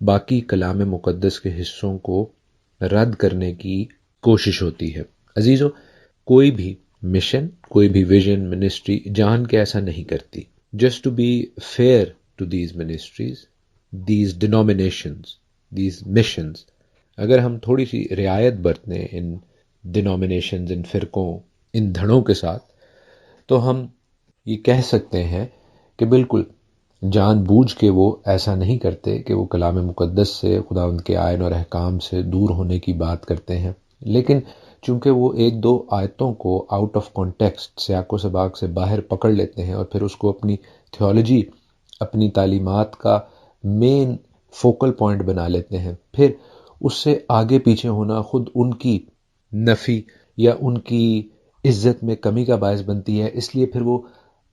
باقی کلام مقدس کے حصوں کو رد کرنے کی کوشش ہوتی ہے۔ عزیزو، کوئی بھی مشن، کوئی بھی ویژن، منسٹری جان کے ایسا نہیں کرتی۔ Just to be fair to these ministries, these denominations, these missions, اگر ہم تھوڑی سی رعایت برتیں ان ڈینومینیشنز، ان فرقوں، ان دھڑوں کے ساتھ، تو ہم یہ کہہ سکتے ہیں کہ بالکل جان بوجھ کے وہ ایسا نہیں کرتے کہ وہ کلام مقدس سے، خداوند کے آئین اور احکام سے دور ہونے کی بات کرتے ہیں، لیکن چونکہ وہ ایک دو آیتوں کو آؤٹ آف کانٹیکسٹ، سیاق و سباق سے باہر پکڑ لیتے ہیں اور پھر اس کو اپنی تھیولوجی، اپنی تعلیمات کا مین فوکل پوائنٹ بنا لیتے ہیں، پھر اس سے آگے پیچھے ہونا خود ان کی نفی یا ان کی عزت میں کمی کا باعث بنتی ہے۔ اس لیے پھر وہ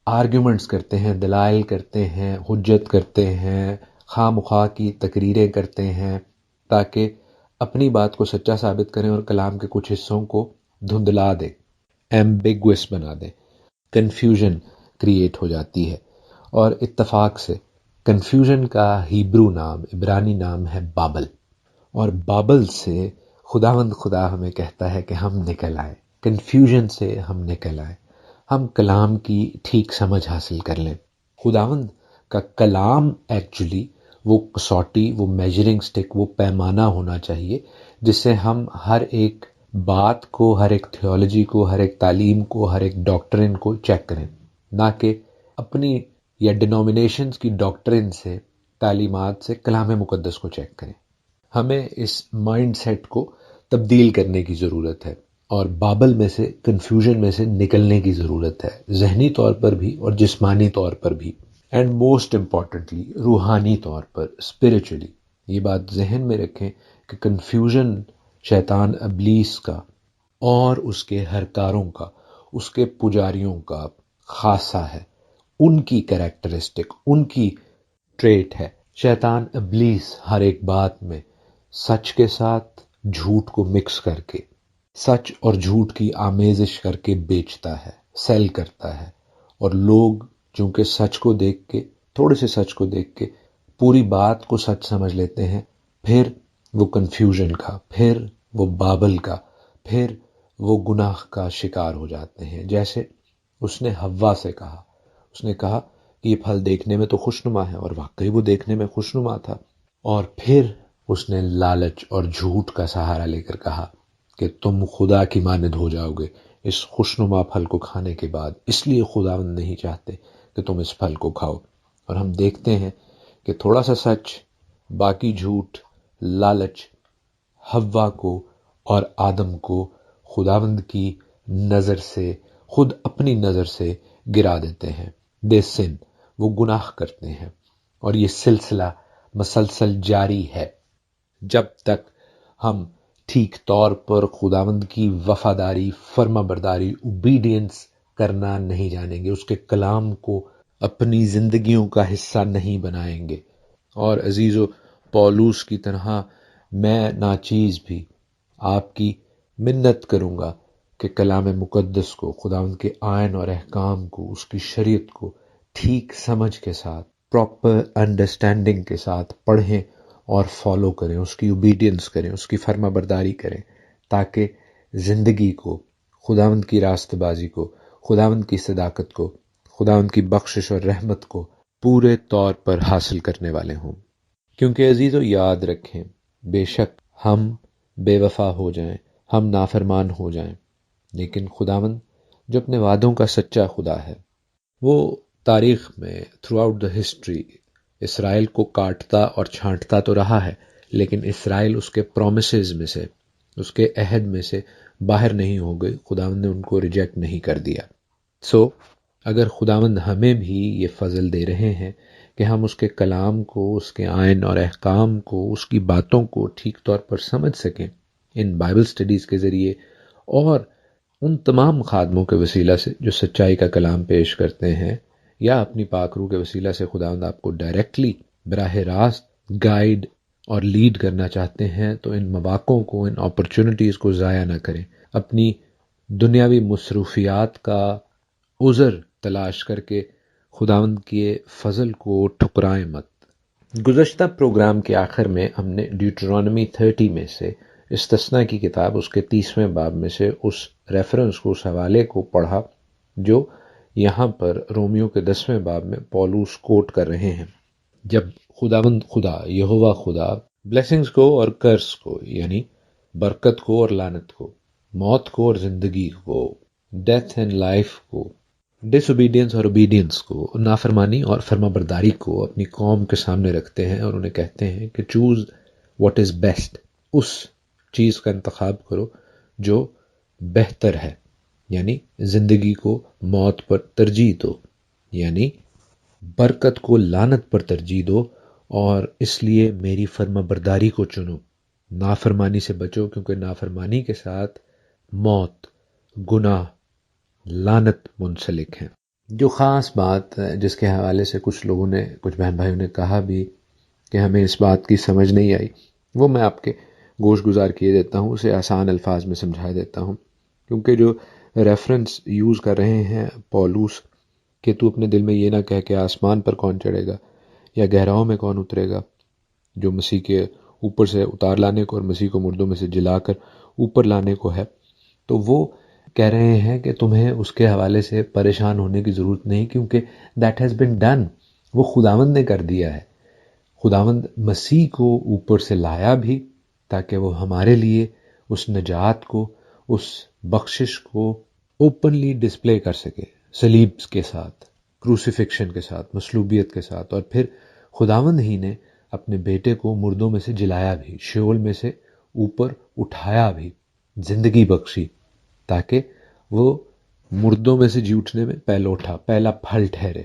آرگیومنٹس کرتے ہیں، دلائل کرتے ہیں، حجت کرتے ہیں، خواہ مخواہ کی تقریریں کرتے ہیں، تاکہ اپنی بات کو سچا ثابت کریں اور کلام کے کچھ حصوں کو دھندلا دیں، ایمبیگوس بنا دیں، کنفیوژن کریٹ ہو جاتی ہے۔ اور اتفاق سے کنفیوژن کا ہیبرو نام، عبرانی نام ہے بابل، اور بابل سے خداوند خدا ہمیں کہتا ہے کہ ہم نکل آئے، کنفیوژن سے ہم نکل آئے، ہم کلام کی ٹھیک سمجھ حاصل کر لیں۔ خداوند کا کلام ایکچولی وہ کسوٹی، وہ میجرنگ سٹک، وہ پیمانہ ہونا چاہیے جس سے ہم ہر ایک بات کو، ہر ایک تھیولوجی کو، ہر ایک تعلیم کو، ہر ایک ڈاکٹرن کو چیک کریں، نہ کہ اپنی یا ڈینومینیشنز کی ڈاکٹرن سے، تعلیمات سے کلام مقدس کو چیک کریں۔ ہمیں اس مائنڈ سیٹ کو تبدیل کرنے کی ضرورت ہے اور بابل میں سے، کنفیوژن میں سے نکلنے کی ضرورت ہے، ذہنی طور پر بھی اور جسمانی طور پر بھی، اینڈ موسٹ امپورٹنٹلی روحانی طور پر، اسپرچولی۔ یہ بات ذہن میں رکھیں کہ کنفیوژن شیطان ابلیس کا اور اس کے ہرکاروں کا، اس کے پجاریوں کا خاصہ ہے، ان کی کریکٹرسٹک، ان کی ٹریٹ ہے۔ شیطان ابلیس ہر ایک بات میں سچ کے ساتھ جھوٹ کو مکس کر کے، سچ اور جھوٹ کی آمیزش کر کے بیچتا ہے، سیل کرتا ہے، اور لوگ چونکہ سچ کو دیکھ کے، تھوڑے سے سچ کو دیکھ کے پوری بات کو سچ سمجھ لیتے ہیں، پھر وہ کنفیوژن کا، پھر وہ بابل کا، پھر وہ گناہ کا شکار ہو جاتے ہیں۔ جیسے اس نے حوا سے کہا، اس نے کہا کہ یہ پھل دیکھنے میں تو خوشنما ہے، اور واقعی وہ دیکھنے میں خوشنما تھا، اور پھر اس نے لالچ اور جھوٹ کا سہارا لے کر کہا کہ تم خدا کی مانند ہو جاؤ گے اس خوشنما پھل کو کھانے کے بعد، اس لیے خداوند نہیں چاہتے کہ تم اس پھل کو کھاؤ۔ اور ہم دیکھتے ہیں کہ تھوڑا سا سچ، باقی جھوٹ، لالچ حوا کو اور آدم کو خداوند کی نظر سے، خود اپنی نظر سے گرا دیتے ہیں۔ دے سن، وہ گناہ کرتے ہیں، اور یہ سلسلہ مسلسل جاری ہے جب تک ہم ٹھیک طور پر خداوند کی وفاداری، فرما برداری، اوبیڈینس کرنا نہیں جانیں گے، اس کے کلام کو اپنی زندگیوں کا حصہ نہیں بنائیں گے۔ اور عزیزو، پولوس کی طرح میں ناچیز بھی آپ کی منت کروں گا کہ کلام مقدس کو، خداوند کے آئین اور احکام کو، اس کی شریعت کو ٹھیک سمجھ کے ساتھ، پراپر انڈرسٹینڈنگ کے ساتھ پڑھیں اور فالو کریں، اس کی اوبیڈینس کریں، اس کی فرما برداری کریں، تاکہ زندگی کو، خداوند کی راست بازی کو، خداوند کی صداقت کو، خداوند کی بخشش اور رحمت کو پورے طور پر حاصل کرنے والے ہوں۔ کیونکہ عزیزو، یاد رکھیں، بے شک ہم بے وفا ہو جائیں، ہم نافرمان ہو جائیں، لیکن خداوند جو اپنے وعدوں کا سچا خدا ہے، وہ تاریخ میں تھرو آؤٹ دا ہسٹری اسرائیل کو کاٹتا اور چھانٹتا تو رہا ہے، لیکن اسرائیل اس کے پرومسز میں سے، اس کے عہد میں سے باہر نہیں ہو گئے، خداوند نے ان کو ریجیکٹ نہیں کر دیا۔ اگر خداوند ہمیں بھی یہ فضل دے رہے ہیں کہ ہم اس کے کلام کو، اس کے آئین اور احکام کو، اس کی باتوں کو ٹھیک طور پر سمجھ سکیں ان بائبل سٹڈیز کے ذریعے، اور ان تمام خادموں کے وسیلہ سے جو سچائی کا کلام پیش کرتے ہیں، یا اپنی پاک روح کے وسیلہ سے خداوند آپ کو ڈائریکٹلی، براہ راست گائیڈ اور لیڈ کرنا چاہتے ہیں، تو ان مواقعوں کو، ان اپرچونٹیز کو ضائع نہ کریں۔ اپنی دنیاوی مصروفیات کا عذر تلاش کر کے خداوند کے فضل کو ٹھکرائیں مت۔ گزشتہ پروگرام کے آخر میں ہم نے ڈیوٹرانومی 30 میں سے استثنا کی کتاب اس کے 30ویں باب میں سے اس ریفرنس کو، اس حوالے کو پڑھا جو یہاں پر رومیو کے 10ویں باب میں پولوس کوٹ کر رہے ہیں، جب خداوند خدا، یہوہ خدا، بلیسنگز کو اور کرس کو، یعنی برکت کو اور لعنت کو، موت کو اور زندگی کو، ڈیتھ اینڈ لائف کو، ڈس اوبیڈینس اور اوبیڈینس کو، نافرمانی اور فرما برداری کو اپنی قوم کے سامنے رکھتے ہیں اور انہیں کہتے ہیں کہ چوز واٹ از بیسٹ، اس چیز کا انتخاب کرو جو بہتر ہے، یعنی زندگی کو موت پر ترجیح دو، یعنی برکت کو لعنت پر ترجیح دو، اور اس لیے میری فرما برداری کو چنو، نافرمانی سے بچو، کیونکہ نافرمانی کے ساتھ موت، گناہ، لعنت منسلک ہیں۔ جو خاص بات جس کے حوالے سے کچھ لوگوں نے، کچھ بہن بھائیوں نے کہا بھی کہ ہمیں اس بات کی سمجھ نہیں آئی، وہ میں آپ کے گوش گزار کیے دیتا ہوں، اسے آسان الفاظ میں سمجھا دیتا ہوں، کیونکہ جو ریفرنس یوز کر رہے ہیں پولوس کہ تو اپنے دل میں یہ نہ کہہ کہ آسمان پر کون چڑھے گا یا گہراؤں میں کون اترے گا، جو مسیح کے اوپر سے اتار لانے کو اور مسیح کو مردوں میں سے جلا کر اوپر لانے کو ہے، تو وہ کہہ رہے ہیں کہ تمہیں اس کے حوالے سے پریشان ہونے کی ضرورت نہیں، کیونکہ دیٹ ہیز بین ڈن، وہ خداوند نے کر دیا ہے۔ خداوند مسیح کو اوپر سے لایا بھی تاکہ وہ ہمارے لیے اس نجات کو، اس بخشش کو اوپنلی ڈسپلے کر سکے، صلیب کے ساتھ، کروسیفکشن کے ساتھ، مصلوبیت کے ساتھ، اور پھر خداوند ہی نے اپنے بیٹے کو مردوں میں سے جلایا بھی، شیول میں سے اوپر اٹھایا بھی، زندگی بخشی، تاکہ وہ مردوں میں سے جی اٹھنے میں پہلوٹا، پہلا پھل ٹھہرے۔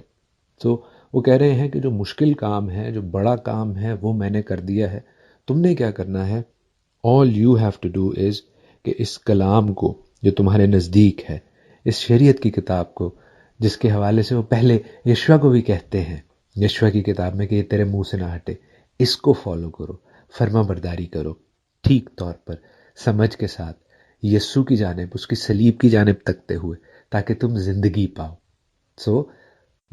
تو وہ کہہ رہے ہیں کہ جو مشکل کام ہے، جو بڑا کام ہے، وہ میں نے کر دیا ہے، تم نے کیا کرنا ہے؟ all you have to do is کہ اس کلام کو جو تمہارے نزدیک ہے، اس شریعت کی کتاب کو جس کے حوالے سے وہ پہلے یشوع کو بھی کہتے ہیں، یشوع کی کتاب میں کہ یہ تیرے منہ سے نہ ہٹے، اس کو فالو کرو، فرما برداری کرو، ٹھیک طور پر سمجھ کے ساتھ، یسوع کی جانب، اس کی صلیب کی جانب تکتے ہوئے، تاکہ تم زندگی پاؤ۔ سو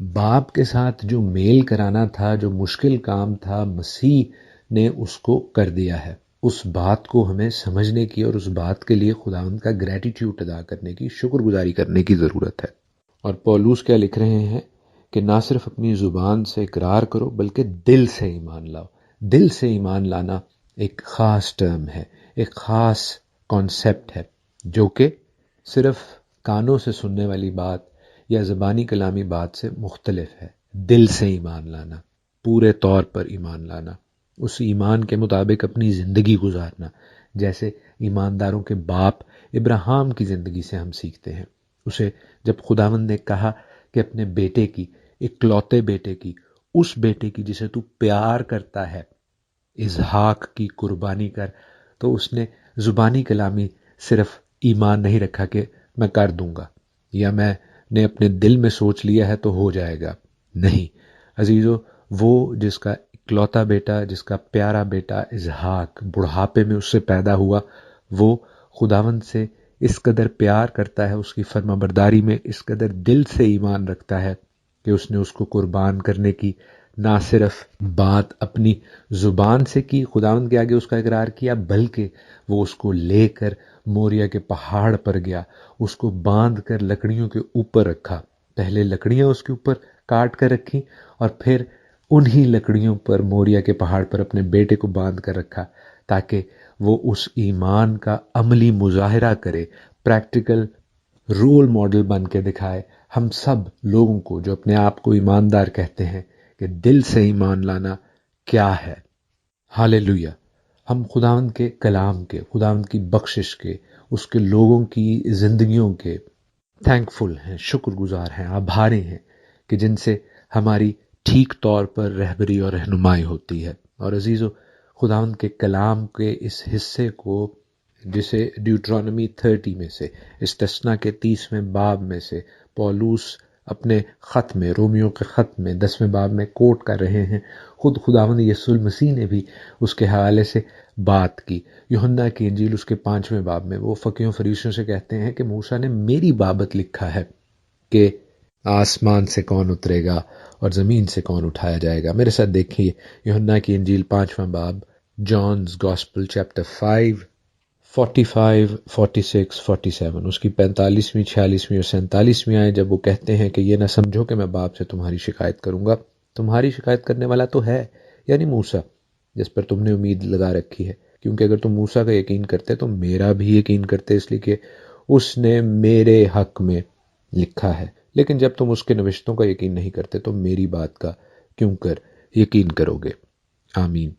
باپ کے ساتھ جو میل کرانا تھا، جو مشکل کام تھا، مسیح نے اس کو کر دیا ہے۔ اس بات کو ہمیں سمجھنے کی اور اس بات کے لیے خداوند کا گریٹیٹیوڈ ادا کرنے کی، شکر گزاری کرنے کی ضرورت ہے۔ اور پولوس کیا لکھ رہے ہیں کہ نہ صرف اپنی زبان سے اقرار کرو بلکہ دل سے ایمان لاؤ۔ دل سے ایمان لانا ایک خاص ٹرم ہے، ایک خاص کانسیپٹ ہے، جو کہ صرف کانوں سے سننے والی بات یا زبانی کلامی بات سے مختلف ہے۔ دل سے ایمان لانا، پورے طور پر ایمان لانا، اس ایمان کے مطابق اپنی زندگی گزارنا، جیسے ایمانداروں کے باپ ابراہیم کی زندگی سے ہم سیکھتے ہیں۔ اسے جب خداوند نے کہا کہ اپنے بیٹے کی، اکلوتے بیٹے کی، اس بیٹے کی جسے تو پیار کرتا ہے، اسحاق کی قربانی کر، تو اس نے زبانی کلامی صرف ایمان نہیں رکھا کہ میں کر دوں گا، یا میں نے اپنے دل میں سوچ لیا ہے تو ہو جائے گا، نہیں عزیزو، وہ جس کا اکلوتا بیٹا، جس کا پیارا بیٹا اسحاق بڑھاپے میں اس سے پیدا ہوا، وہ خداوند سے اس قدر پیار کرتا ہے، اس کی فرما برداری میں اس قدر دل سے ایمان رکھتا ہے کہ اس نے اس کو قربان کرنے کی نہ صرف بات اپنی زبان سے کی، خداوند کے آگے اس کا اقرار کیا، بلکہ وہ اس کو لے کر موریا کے پہاڑ پر گیا، اس کو باندھ کر لکڑیوں کے اوپر رکھا، پہلے لکڑیاں اس کے اوپر کاٹ کر رکھی اور پھر انہی لکڑیوں پر موریا کے پہاڑ پر اپنے بیٹے کو باندھ کر رکھا، تاکہ وہ اس ایمان کا عملی مظاہرہ کرے، پریکٹیکل رول ماڈل بن کے دکھائے ہم سب لوگوں کو جو اپنے آپ کو ایماندار کہتے ہیں، کہ دل سے ایمان لانا کیا ہے۔ ہاللیلویہ! ہم خداوند کے کلام کے، خداوند کی بخشش کے، اس کے لوگوں کی زندگیوں کے تھینکفل ہیں، شکر گزار ہیں، آبھاری ہیں کہ جن سے ہماری ٹھیک طور پر رہبری اور رہنمائی ہوتی ہے۔ اور عزیزو، خداوند کے کلام کے اس حصے کو جسے ڈیوٹرانومی 30 میں سے، استثنا کے 30ویں باب میں سے پولوس اپنے خط میں، رومیو کے خط میں 10ویں باب میں کوٹ کر رہے ہیں، خود خداوند یسوع المسیح نے بھی اس کے حوالے سے بات کی۔ یوحنا کی انجیل اس کے 5ویں باب میں وہ فقیہوں فریسیوں سے کہتے ہیں کہ موسیٰ نے میری بابت لکھا ہے کہ آسمان سے کون اترے گا اور زمین سے کون اٹھایا جائے گا۔ میرے ساتھ دیکھیے یوحنا کی انجیل 5واں باب، جانز گاسپل چیپٹر 5، 45، 46، 47، اس کی 45ویں، 46ویں اور 47ویں آئے، جب وہ کہتے ہیں کہ یہ نہ سمجھو کہ میں باپ سے تمہاری شکایت کروں گا، تمہاری شکایت کرنے والا تو ہے، یعنی موسیٰ، جس پر تم نے امید لگا رکھی ہے، کیونکہ اگر تم موسیٰ کا یقین کرتے تو میرا بھی یقین کرتے، اس لیے کہ اس نے میرے حق میں لکھا ہے۔ لیکن جب تم اس کے نوشتوں کا یقین نہیں کرتے تو میری بات کا کیوں کر یقین کرو گے؟ آمین۔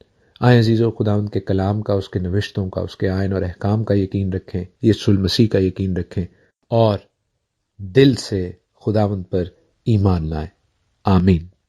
آئے عزیزو، خداوند کے کلام کا، اس کے نوشتوں کا، اس کے آئین اور احکام کا یقین رکھیں، یسوع المسیح کا یقین رکھیں اور دل سے خداوند پر ایمان لائیں۔ آمین۔